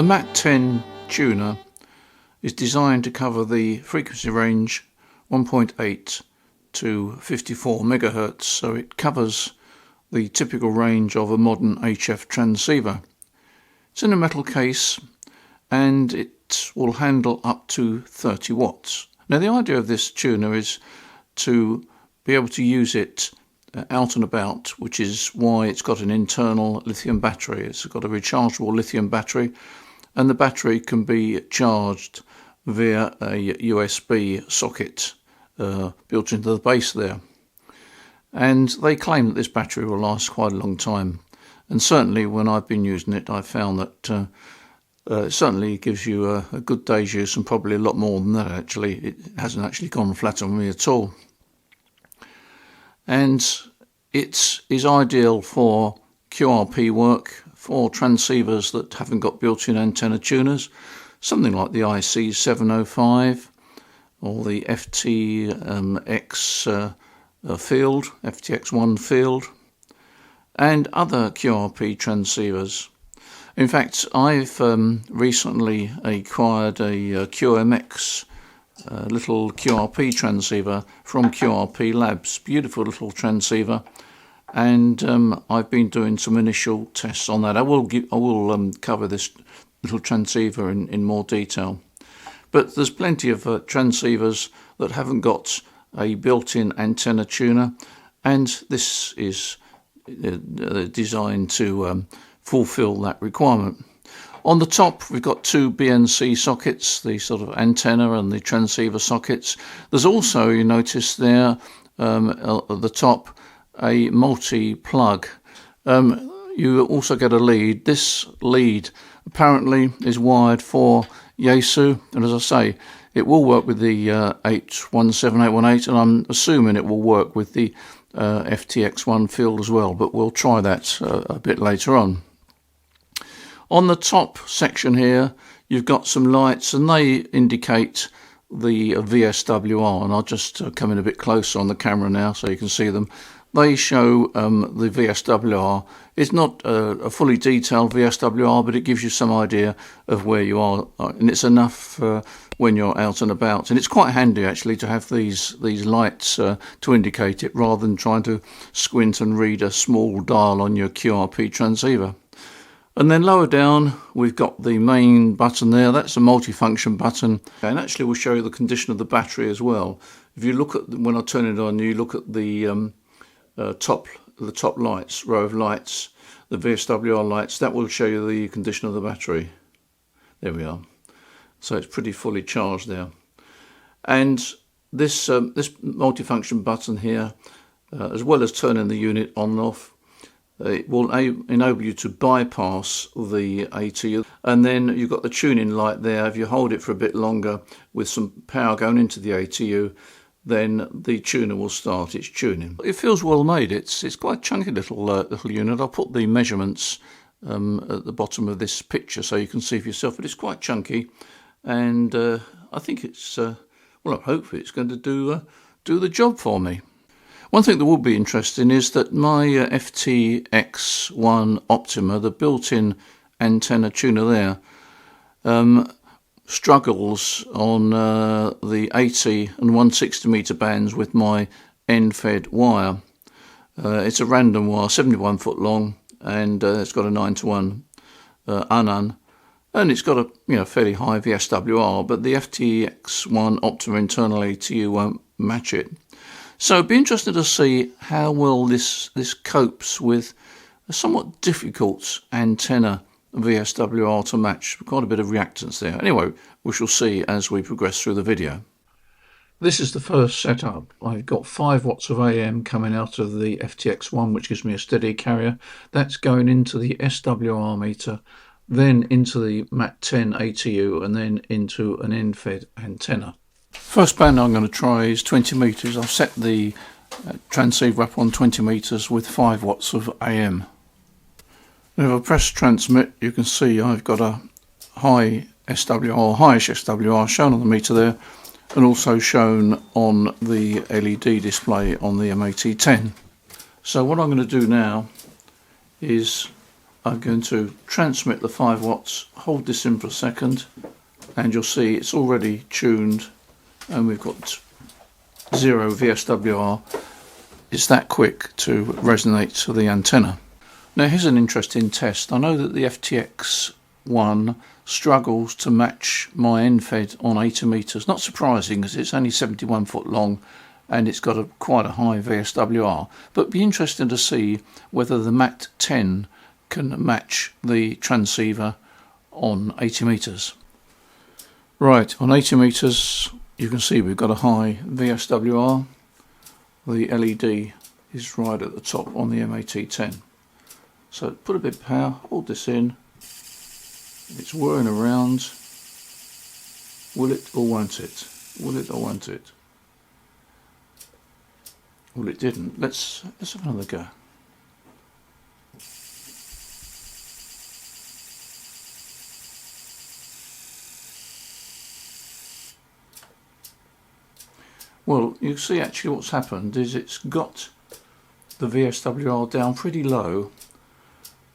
The MAT-10 tuner is designed to cover the frequency range 1.8 to 54 megahertz, so it covers the typical range of a modern HF transceiver. It's in a metal case and it will handle up to 30 watts. Now the idea of this tuner is to be able to use it out and about, which is why it's got an internal lithium battery. It's got a rechargeable lithium battery, and the battery can be charged via a USB socket built into the base there. And they claim that this battery will last quite a long time, and certainly when I've been using it I've found that it certainly gives you a good day's use, and probably a lot more than that actually. It hasn't actually gone flat on me at all. And it is ideal for QRP work, for transceivers that haven't got built-in antenna tuners, something like the IC705 or the FTX1 field, and other QRP transceivers. In fact, I've recently acquired a QMX little QRP transceiver from QRP Labs, beautiful little transceiver, and I've been doing some initial tests on that. I will cover this little transceiver in more detail, but there's plenty of transceivers that haven't got a built-in antenna tuner, and this is designed to fulfill that requirement. On the top we've got two BNC sockets, the sort of antenna and the transceiver sockets. There's also, you notice there at the top, a multi-plug. You also get a lead. This lead apparently is wired for Yaesu, and as I say, it will work with the 817818, and I'm assuming it will work with the FTX1 field as well, but we'll try that a bit later on. On the top section here you've got some lights, and they indicate the VSWR, and I'll just come in a bit closer on the camera now so you can see them. They show the VSWR. It's not a fully detailed VSWR, but it gives you some idea of where you are, and it's enough when you're out and about. And it's quite handy actually to have these lights to indicate it, rather than trying to squint and read a small dial on your QRP transceiver. And then lower down we've got the main button there. That's a multifunction button, and actually will show you the condition of the battery as well. If you look at, when I turn it on, you look at the top lights, row of lights, the VSWR lights, that will show you the condition of the battery. There we are. So it's pretty fully charged there. And this multifunction button here, as well as turning the unit on and off, it will enable you to bypass the ATU, and then you've got the tuning light there. If you hold it for a bit longer with some power going into the ATU, then the tuner will start its tuning. It feels well made. It's quite a chunky little unit. I'll put the measurements at the bottom of this picture so you can see for yourself, but it's quite chunky, and I think it's well, hopefully it's going to do the job for me. One thing that will be interesting is that my FTX1 Optima, the built-in antenna tuner there, struggles on the 80 and 160 metre bands with my end-fed wire. It's a random wire, 71 foot long, and it's got a 9:1 UNUN, and it's got a fairly high VSWR, but the FTX1 Optima internal ATU won't match it. So it'd be interesting to see how well this copes with a somewhat difficult antenna VSWR to match. Quite a bit of reactance there. Anyway, we shall see as we progress through the video. This is the first setup. I've got 5 watts of AM coming out of the FTX1, which gives me a steady carrier. That's going into the SWR meter, then into the MAT-10 ATU, and then into an end-fed antenna. First band I'm going to try is 20 meters. I've set the transceiver up on 20 meters with 5 watts of AM. If I press transmit, you can see I've got a high SWR, highish SWR shown on the meter there, and also shown on the LED display on the MAT-10. So what I'm going to do now is I'm going to transmit the 5 watts, hold this in for a second, and you'll see it's already tuned and we've got 0 VSWR. It's that quick to resonate to the antenna. Now here's an interesting test. I know that the FTX1 struggles to match my end-fed on 80 metres. Not surprising, because it's only 71 foot long and it's got quite a high VSWR. But it'd be interesting to see whether the MAT-10 can match the transceiver on 80 metres. Right, on 80 metres you can see we've got a high VSWR. The LED is right at the top on the MAT-10. So put a bit of power, hold this in, it's whirring around. Will it or won't it? Will it or won't it? Well, it didn't. Let's have another go. Well, you see actually what's happened is it's got the VSWR down pretty low.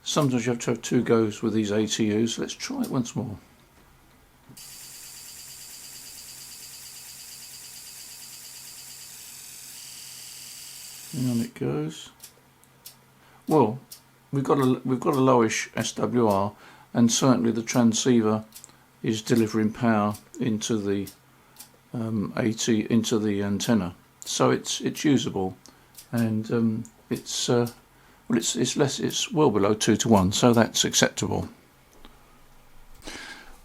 Sometimes you have to have 2 goes with these ATUs. Let's try it once more. And on it goes. Well, we've got a lowish SWR, and certainly the transceiver is delivering power into the into the antenna, so it's usable, and it's well below 2 to 1, so that's acceptable.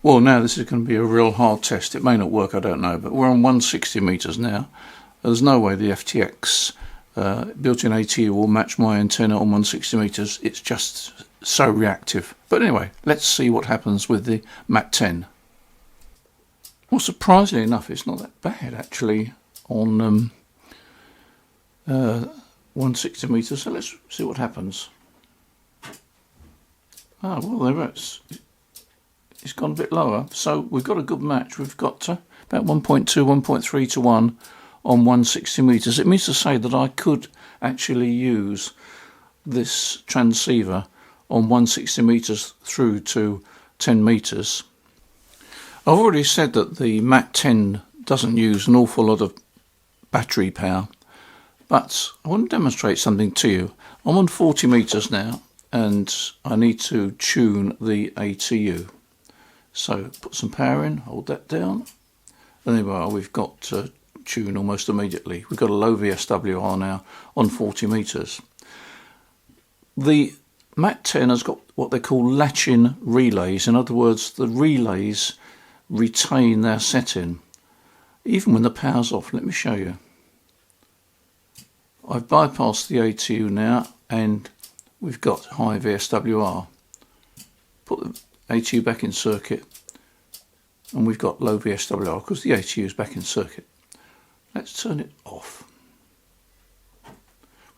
Well, now this is going to be a real hard test. It may not work, I don't know, but we're on 160 metres now. There's no way the FTX built-in ATU will match my antenna on 160 metres. It's just so reactive. But anyway, let's see what happens with the MAT-10. Well, surprisingly enough, it's not that bad actually on 160 metres, so let's see what happens. Ah, well, there it's gone a bit lower, so we've got a good match. We've got about 1.2, 1.3 to 1 on 160 metres. It means to say that I could actually use this transceiver on 160 metres through to 10 metres. I've already said that the MAT-10 doesn't use an awful lot of battery power, but I want to demonstrate something to you. I'm on 40 metres now and I need to tune the ATU. So put some power in, hold that down, and there we are. We've got tune almost immediately. We've got a low VSWR now on 40 metres. The MAT-10 has got what they call latch-in relays. In other words, the relays retain their setting even when the power's off. Let me show you. I've bypassed the ATU now and we've got high VSWR. Put the ATU back in circuit and we've got low VSWR because the ATU is back in circuit. Let's turn it off.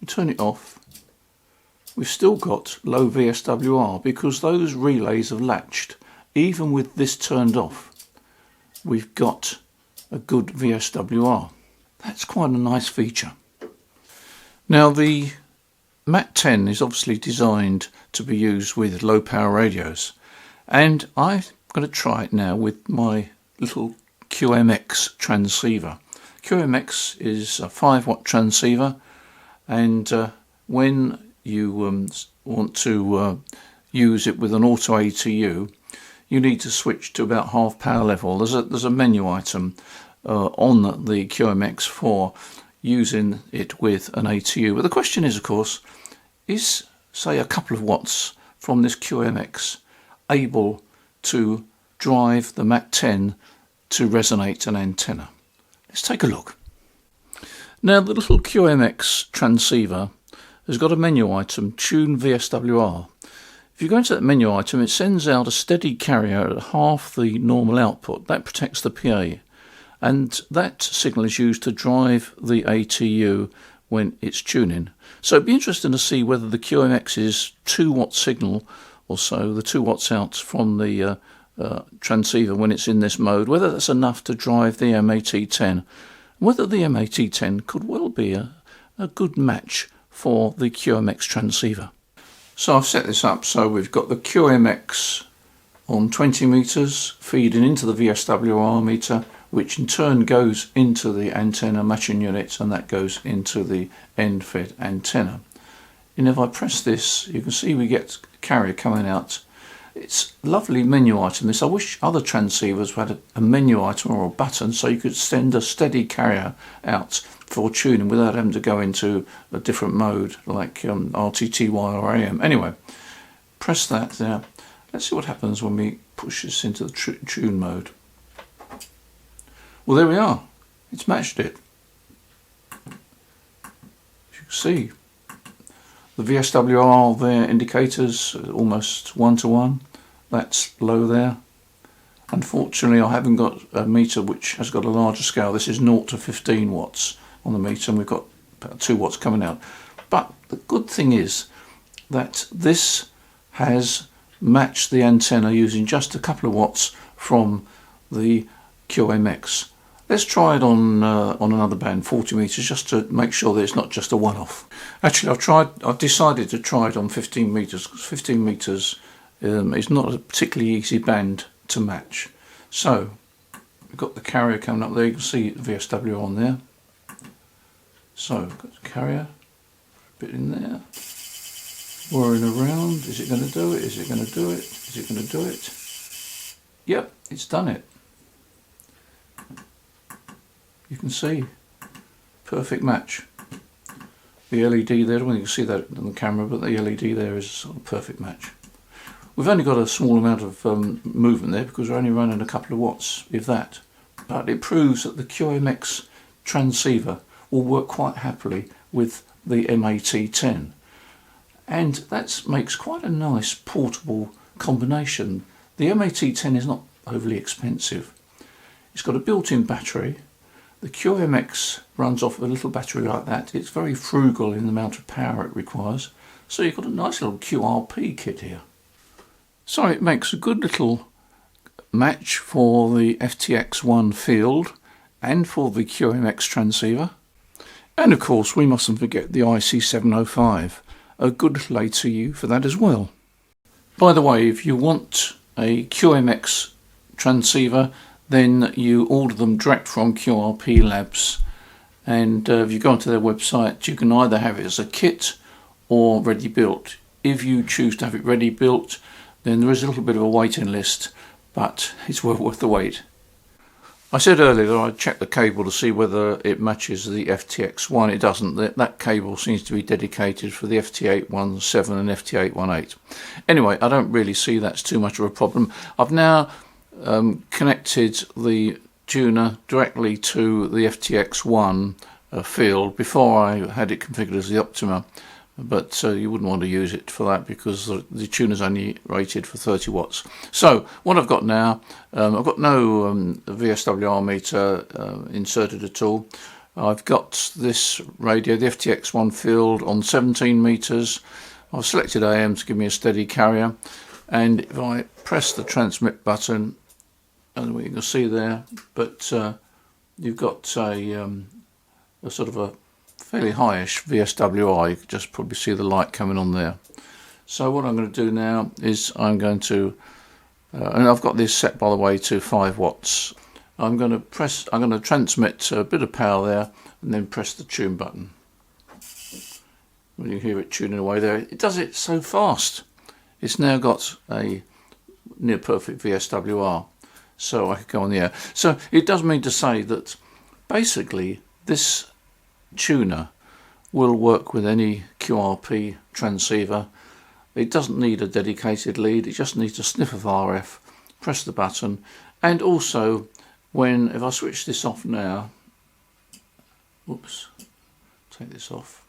We turn it off. We've still got low VSWR because those relays have latched. Even with this turned off, we've got a good VSWR. That's quite a nice feature. Now the MAT-10 is obviously designed to be used with low power radios, and I'm going to try it now with my little QMX transceiver. QMX is a 5 watt transceiver, and when you want to use it with an auto ATU, you need to switch to about half power level. There's a menu item on the QMX for using it with an ATU. But the question is, of course, is say a couple of watts from this QMX able to drive the MAT-10 to resonate an antenna? Let's take a look. Now the little QMX transceiver has got a menu item, Tune VSWR. If you go into that menu item, it sends out a steady carrier at half the normal output. That protects the PA. And that signal is used to drive the ATU when it's tuning. So it'd be interesting to see whether the QMX's 2 watt signal or so, the 2 watts out from the transceiver when it's in this mode, whether that's enough to drive the MAT-10. Whether the MAT-10 could well be a good match for the QMX transceiver. So I've set this up so we've got the QMX on 20 meters feeding into the VSWR meter, which in turn goes into the antenna matching unit, and that goes into the end-fed antenna. And if I press this, you can see we get carrier coming out. It's a lovely menu item this. I wish other transceivers had a menu item or a button so you could send a steady carrier out for tuning without having to go into a different mode like RTTY or AM. Anyway, press that there. Let's see what happens when we push this into the tune mode. Well, there we are. It's matched it. As you can see, the VSWR there indicators almost 1-to-1. That's low there. Unfortunately, I haven't got a meter which has got a larger scale. This is 0 to 15 watts on the meter, and we've got about 2 watts coming out. But the good thing is that this has matched the antenna using just a couple of watts from the QMX. Let's try it on another band, 40 meters, just to make sure that it's not just a one-off. Actually, I've decided to try it on 15 meters because 15 meters is not a particularly easy band to match. So we've got the carrier coming up there. You can see the VSW on there. So we've got the carrier, a bit in there. Whirring around. Is it going to do it? Is it going to do it? Is it going to do it? Yep, it's done it. You can see, perfect match. The LED there, I don't think you can see that on the camera, but the LED there is a sort of perfect match. We've only got a small amount of movement there because we're only running a couple of watts, if that. But it proves that the QMX transceiver will work quite happily with the MAT10. And that makes quite a nice portable combination. The MAT10 is not overly expensive. It's got a built-in battery. The QMX runs off a little battery like that. It's very frugal in the amount of power it requires. So you've got a nice little QRP kit here. So it makes a good little match for the FTX1 field and for the QMX transceiver. And of course we mustn't forget the IC705, a good little ATU for that as well. By the way, if you want a QMX transceiver, then you order them direct from QRP Labs, and if you go onto their website you can either have it as a kit or ready built. If you choose to have it ready built, then there is a little bit of a waiting list, but it's well worth the wait. I said earlier that I'd check the cable to see whether it matches the FTX1. It doesn't. That cable seems to be dedicated for the FT817 and FT818. Anyway, I don't really see that's too much of a problem. I've now connected the tuner directly to the FTX1 field. Before I had it configured as the Optima, but you wouldn't want to use it for that because the tuner's only rated for 30 watts. So what I've got now, I've got no VSWR meter inserted at all. I've got this radio, the FTX1 field, on 17 meters. I've selected AM to give me a steady carrier, and if I press the transmit button, and you can see there, but you've got a sort of a fairly highish VSWR. You can just probably see the light coming on there. So what I'm going to do now is I'm going to, and I've got this set by the way to 5 watts. I'm going to transmit a bit of power there and then press the tune button. When you hear it tuning away there, it does it so fast. It's now got a near perfect VSWR, so I could go on the air. So it does mean to say that basically this tuner will work with any QRP transceiver. It doesn't need a dedicated lead, it just needs a sniff of RF, press the button, and also if I switch this off now, whoops, take this off,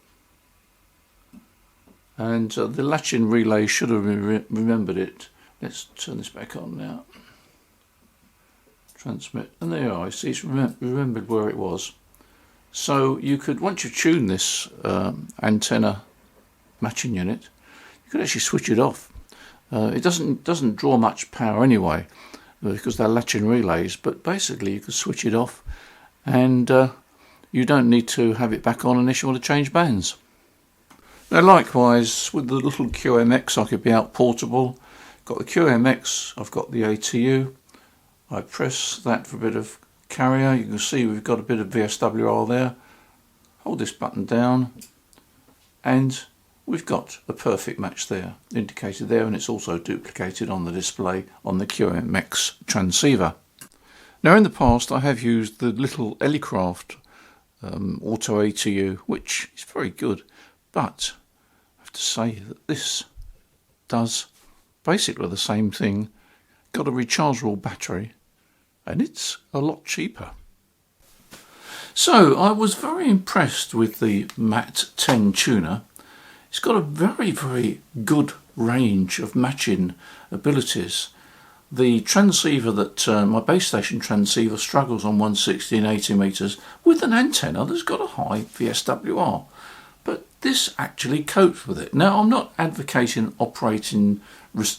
and the latch-in relay should have remembered it. Let's turn this back on now, transmit, and there you are. You see it's remembered where it was. So you could, once you tune this antenna matching unit, you could actually switch it off. It doesn't draw much power anyway because they're latch-in relays, but basically you could switch it off, and you don't need to have it back on unless you want to change bands. Now likewise with the little QMX I could be out portable. Got the QMX, I've got the ATU. I press that for a bit of carrier. You can see we've got a bit of VSWR there. Hold this button down and we've got a perfect match there, indicated there, and it's also duplicated on the display on the QMX transceiver. Now in the past I have used the little Ellicraft auto ATU, which is very good, but I have to say that this does basically the same thing. Got a rechargeable battery and it's a lot cheaper. So I was very impressed with the MAT-10 tuner. It's got a very good range of matching abilities. The transceiver that my base station transceiver struggles on 160 and 80 meters with an antenna that's got a high VSWR, but this actually copes with it. Now I'm not advocating operating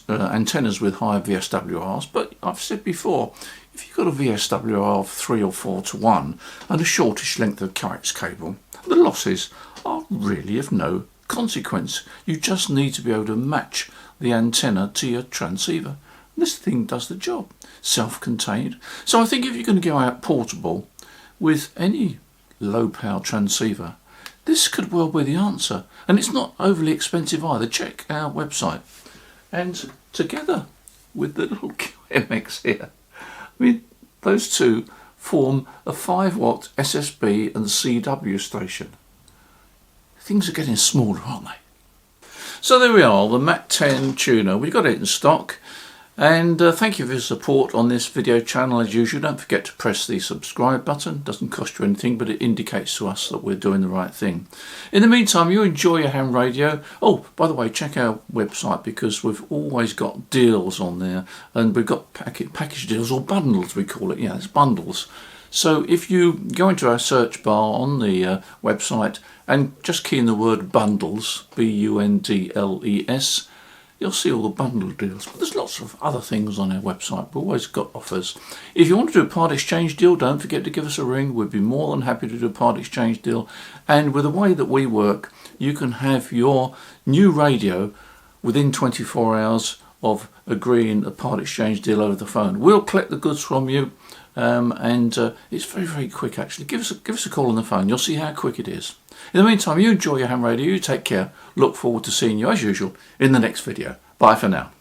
antennas with high VSWRs, but I've said before, if you've got a VSWR of 3 or 4 to 1 and a shortish length of coax cable, the losses are really of no consequence. You just need to be able to match the antenna to your transceiver. This thing does the job, self-contained. So I think if you're going to go out portable with any low power transceiver, this could well be the answer. And it's not overly expensive either. Check our website. And together with the little QMX here, I mean, those two form a 5-watt SSB and CW station. Things are getting smaller, aren't they? So there we are, the MAT-10 tuner. We've got it in stock. And thank you for your support on this video channel as usual. Don't forget to press the subscribe button. Doesn't cost you anything, but it indicates to us that we're doing the right thing. In the meantime, you enjoy your ham radio. Oh, by the way, check our website because we've always got deals on there, and we've got package deals, or bundles we call it. Yeah, it's bundles. So if you go into our search bar on the website and just key in the word bundles, BUNDLES, you'll see all the bundle deals. But there's lots of other things on our website. We've always got offers. If you want to do a part exchange deal, don't forget to give us a ring. We'd be more than happy to do a part exchange deal. And with the way that we work, you can have your new radio within 24 hours of agreeing a part exchange deal over the phone. We'll collect the goods from you, and it's very quick actually. Give us a call on the phone. You'll see how quick it is. In the meantime, you enjoy your ham radio, you take care. Look forward to seeing you as usual in the next video. Bye for now.